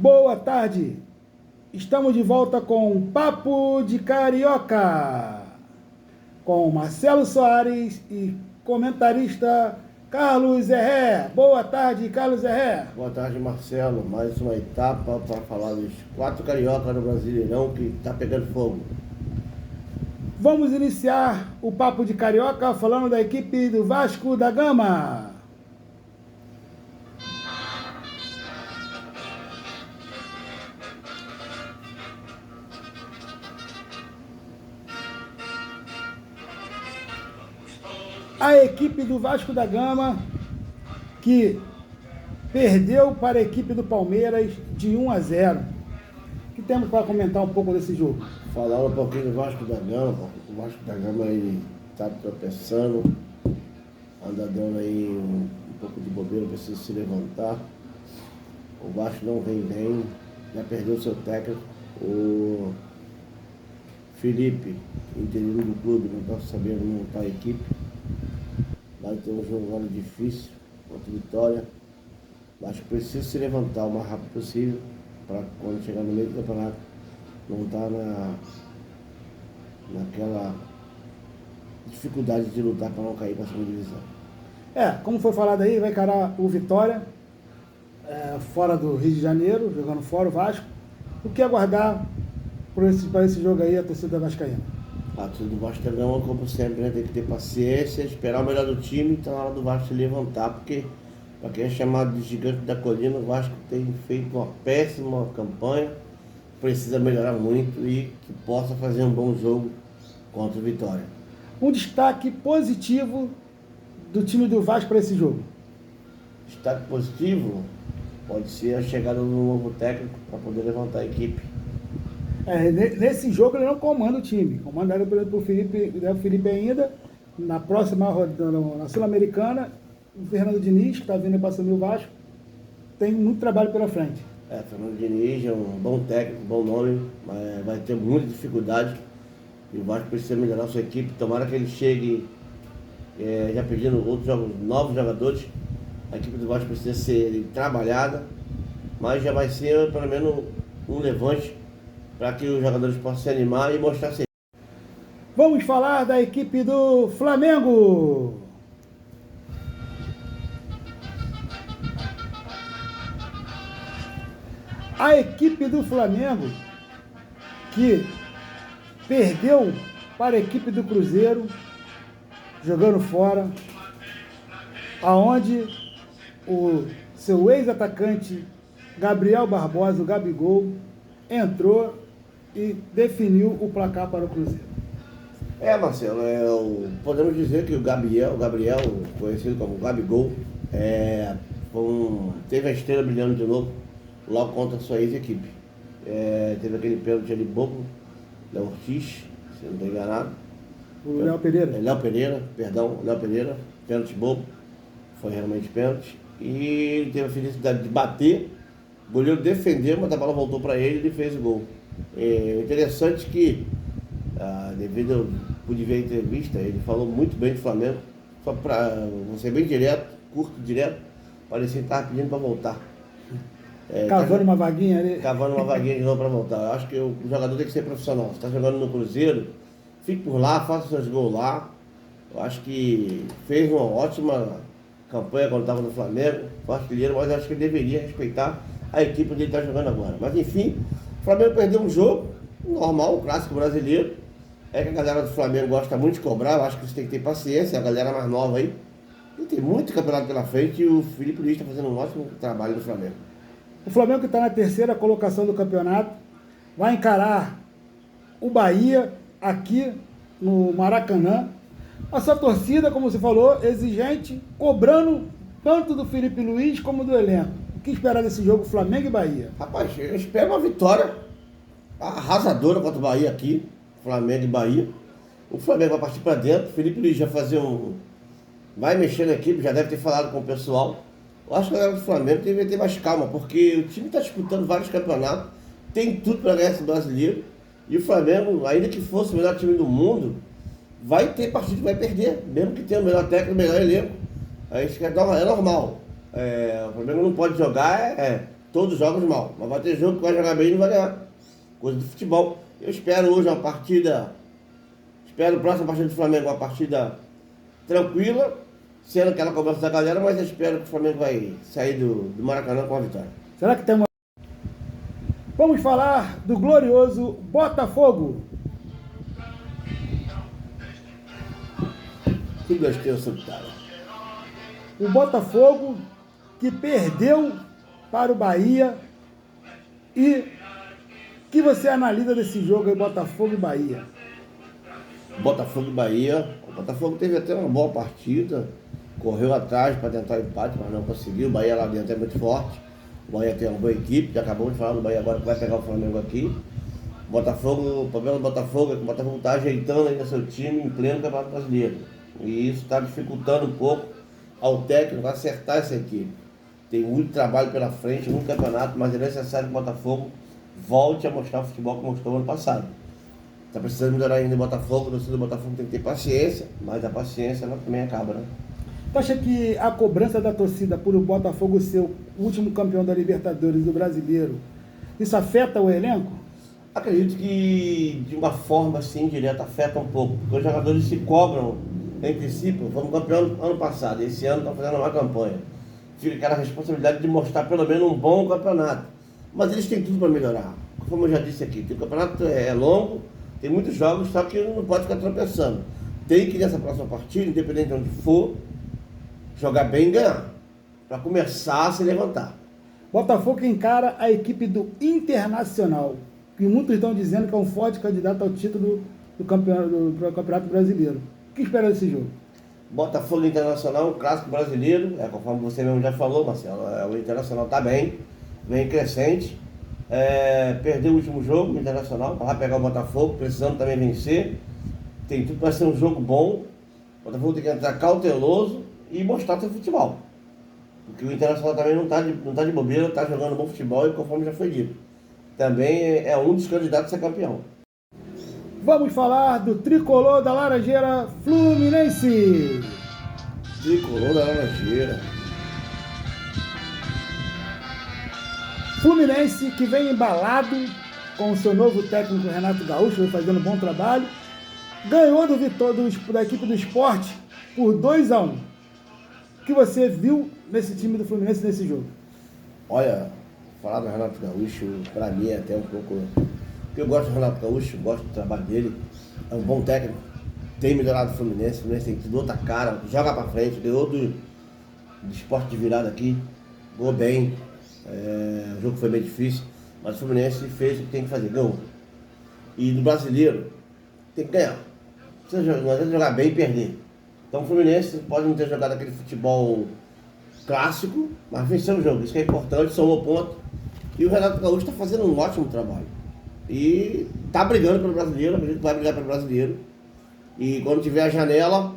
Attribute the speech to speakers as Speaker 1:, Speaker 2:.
Speaker 1: Boa tarde, estamos de volta com Papo de Carioca, com Marcelo Soares e comentarista Carlos Herré. Boa tarde, Carlos Herré.
Speaker 2: Boa tarde, Marcelo. Mais uma etapa para falar dos 4 cariocas no Brasileirão que está pegando fogo.
Speaker 1: Vamos iniciar o Papo de Carioca falando da equipe do Vasco da Gama. A equipe do Vasco da Gama, que perdeu para a equipe do Palmeiras de 1-0. O que temos para comentar um pouco desse jogo?
Speaker 2: Falar um pouquinho do Vasco da Gama. O Vasco da Gama está tropeçando, anda dando aí um pouco de bobeira, precisa se levantar. O Vasco não vem bem, já perdeu seu técnico. O Felipe, interino do clube, não está sabendo montar a equipe. Vai ter um jogo agora difícil contra a Vitória. Acho que precisa se levantar o mais rápido possível para quando chegar no meio do campeonato não estar naquela dificuldade de lutar para não cair para a segunda divisão.
Speaker 1: Como foi falado aí, vai encarar o Vitória, fora do Rio de Janeiro, jogando fora o Vasco. O que aguardar para esse jogo aí, a torcida vascaína?
Speaker 2: A torcida do Vasco da Gama, como sempre, né, tem que ter paciência, esperar o melhor do time, então na hora do Vasco se levantar, porque para quem é chamado de gigante da colina, o Vasco tem feito uma péssima campanha, precisa melhorar muito e que possa fazer um bom jogo contra o Vitória.
Speaker 1: Um destaque positivo do time do Vasco para esse jogo?
Speaker 2: Destaque positivo pode ser a chegada do novo técnico para poder levantar a equipe.
Speaker 1: Nesse jogo ele não comanda o time, comandado pelo Felipe ainda. Na próxima rodada, na Sul-Americana, o Fernando Diniz, que está vindo para assumir o Vasco, tem muito trabalho pela frente.
Speaker 2: Fernando Diniz é um bom técnico, bom nome, mas vai ter muita dificuldade e o Vasco precisa melhorar a sua equipe. Tomara que ele chegue já pedindo novos jogadores. A equipe do Vasco precisa ser trabalhada, mas já vai ser pelo menos um levante para que os jogadores possam se animar e mostrar ser.
Speaker 1: Vamos falar da equipe do Flamengo. A equipe do Flamengo, que perdeu para a equipe do Cruzeiro, jogando fora, aonde o seu ex-atacante Gabriel Barbosa, o Gabigol, entrou e definiu o placar para o Cruzeiro.
Speaker 2: Marcelo, podemos dizer que o Gabriel, conhecido como Gabigol, teve a estrela brilhando de novo logo contra a sua ex-equipe. Teve aquele pênalti ali bobo, Léo Ortiz, se não estou enganado.
Speaker 1: O Léo Pereira.
Speaker 2: Léo Pereira, pênalti bobo, foi realmente pênalti. E ele teve a felicidade de bater, o goleiro defendeu, mas a bola voltou para ele e ele fez o gol. Interessante que, devido ao pude ver a entrevista, ele falou muito bem do Flamengo, só para ser bem direto, curto, direto, parecia que estava pedindo para voltar.
Speaker 1: Cavando uma vaguinha ali.
Speaker 2: Cavando uma vaguinha de novo para voltar. Eu acho que o jogador tem que ser profissional. Você está jogando no Cruzeiro, fique por lá, faça seus gols lá. Eu acho que fez uma ótima campanha quando estava no Flamengo, foi artilheiro, mas eu acho que ele deveria respeitar a equipe onde ele está jogando agora. Mas enfim, o Flamengo perdeu um jogo, normal, um clássico brasileiro. Que a galera do Flamengo gosta muito de cobrar, eu acho que você tem que ter paciência, a galera mais nova aí. E tem muito campeonato pela frente e o Felipe Luiz está fazendo um ótimo trabalho no Flamengo.
Speaker 1: O Flamengo, que está na terceira colocação do campeonato, vai encarar o Bahia aqui no Maracanã. A sua torcida, como você falou, exigente, cobrando tanto do Felipe Luiz como do elenco. O que esperar desse jogo Flamengo e Bahia?
Speaker 2: Rapaz, eu espero uma vitória arrasadora contra o Bahia aqui, Flamengo e Bahia. O Flamengo vai partir para dentro, o Felipe Luiz vai mexer na equipe, já deve ter falado com o pessoal. Eu acho que a galera do Flamengo deveria ter mais calma, porque o time está disputando vários campeonatos, tem tudo para ganhar esse brasileiro, e o Flamengo, ainda que fosse o melhor time do mundo, vai ter partido que vai perder, mesmo que tenha o melhor técnico, o melhor elenco. Aí isso é normal. O Flamengo não pode jogar Todos os jogos mal. Mas vai ter jogo que vai jogar bem e não vai ganhar. Coisa do futebol. Eu espero hoje uma partida. Espero a próxima partida do Flamengo uma partida tranquila, sendo aquela cobrança da galera, mas eu espero que o Flamengo vai sair do Maracanã com a vitória.
Speaker 1: Será que tem uma... Vamos falar do glorioso Botafogo.
Speaker 2: Que gostei, Sultana.
Speaker 1: O Botafogo que perdeu para o Bahia. E que você analisa desse jogo aí, Botafogo e Bahia?
Speaker 2: Botafogo e Bahia. O Botafogo teve até uma boa partida, correu atrás para tentar o empate, mas não conseguiu. O Bahia lá dentro é muito forte. O Bahia tem uma boa equipe, já acabamos de falar do Bahia agora que vai pegar o Flamengo aqui. O problema do Botafogo é que o Botafogo está ajeitando ainda seu time em pleno Campeonato Brasileiro. E isso está dificultando um pouco ao técnico acertar essa equipe. Tem muito trabalho pela frente, muito campeonato, mas é necessário que o Botafogo volte a mostrar o futebol que mostrou no ano passado. Está precisando melhorar ainda o Botafogo, o torcedor do Botafogo tem que ter paciência, mas a paciência ela também acaba, né?
Speaker 1: Tu acha que a cobrança da torcida por o Botafogo ser o último campeão da Libertadores do Brasileiro, isso afeta o elenco?
Speaker 2: Acredito que de uma forma assim direta afeta um pouco, porque os jogadores se cobram, em princípio, fomos campeão ano passado, esse ano estão fazendo uma campanha. Fica aquela responsabilidade de mostrar pelo menos um bom campeonato. Mas eles têm tudo para melhorar. Como eu já disse aqui, o campeonato é longo, tem muitos jogos, só que não pode ficar tropeçando. Tem que nessa próxima partida, independente de onde for, jogar bem e ganhar, para começar a se levantar.
Speaker 1: Botafogo encara a equipe do Internacional, que muitos estão dizendo que é um forte candidato ao título do Campeonato Brasileiro. O que espera desse jogo?
Speaker 2: Botafogo Internacional, um clássico brasileiro, conforme você mesmo já falou, Marcelo, o Internacional está bem, vem crescente, perdeu o último jogo, o Internacional, para pegar o Botafogo, precisando também vencer, tem tudo para ser um jogo bom, o Botafogo tem que entrar cauteloso e mostrar seu futebol, porque o Internacional também não tá de bobeira, está jogando bom futebol e conforme já foi dito, também é um dos candidatos a ser campeão.
Speaker 1: Vamos falar do tricolor da Laranjeira Fluminense.
Speaker 2: Tricolor da Laranjeira.
Speaker 1: Fluminense que vem embalado com o seu novo técnico Renato Gaúcho, vem fazendo um bom trabalho. Ganhou da equipe do Sport por 2-1. O que você viu nesse time do Fluminense nesse jogo?
Speaker 2: Olha, falar do Renato Gaúcho, para mim é até um pouco... Porque eu gosto do Renato Gaúcho, gosto do trabalho dele, é um bom técnico, tem melhorado o Fluminense tem tudo outra cara, joga pra frente, ganhou do Sport de virada aqui, ganhou bem, o jogo foi bem difícil, mas o Fluminense fez o que tem que fazer, ganhou. E no brasileiro, tem que ganhar, não adianta jogar bem e perder. Então o Fluminense pode não ter jogado aquele futebol clássico, mas venceu o jogo, isso que é importante, somou ponto. E o Renato Gaúcho está fazendo um ótimo trabalho. E tá brigando pelo brasileiro, acredito que vai brigar pelo brasileiro. E quando tiver a janela,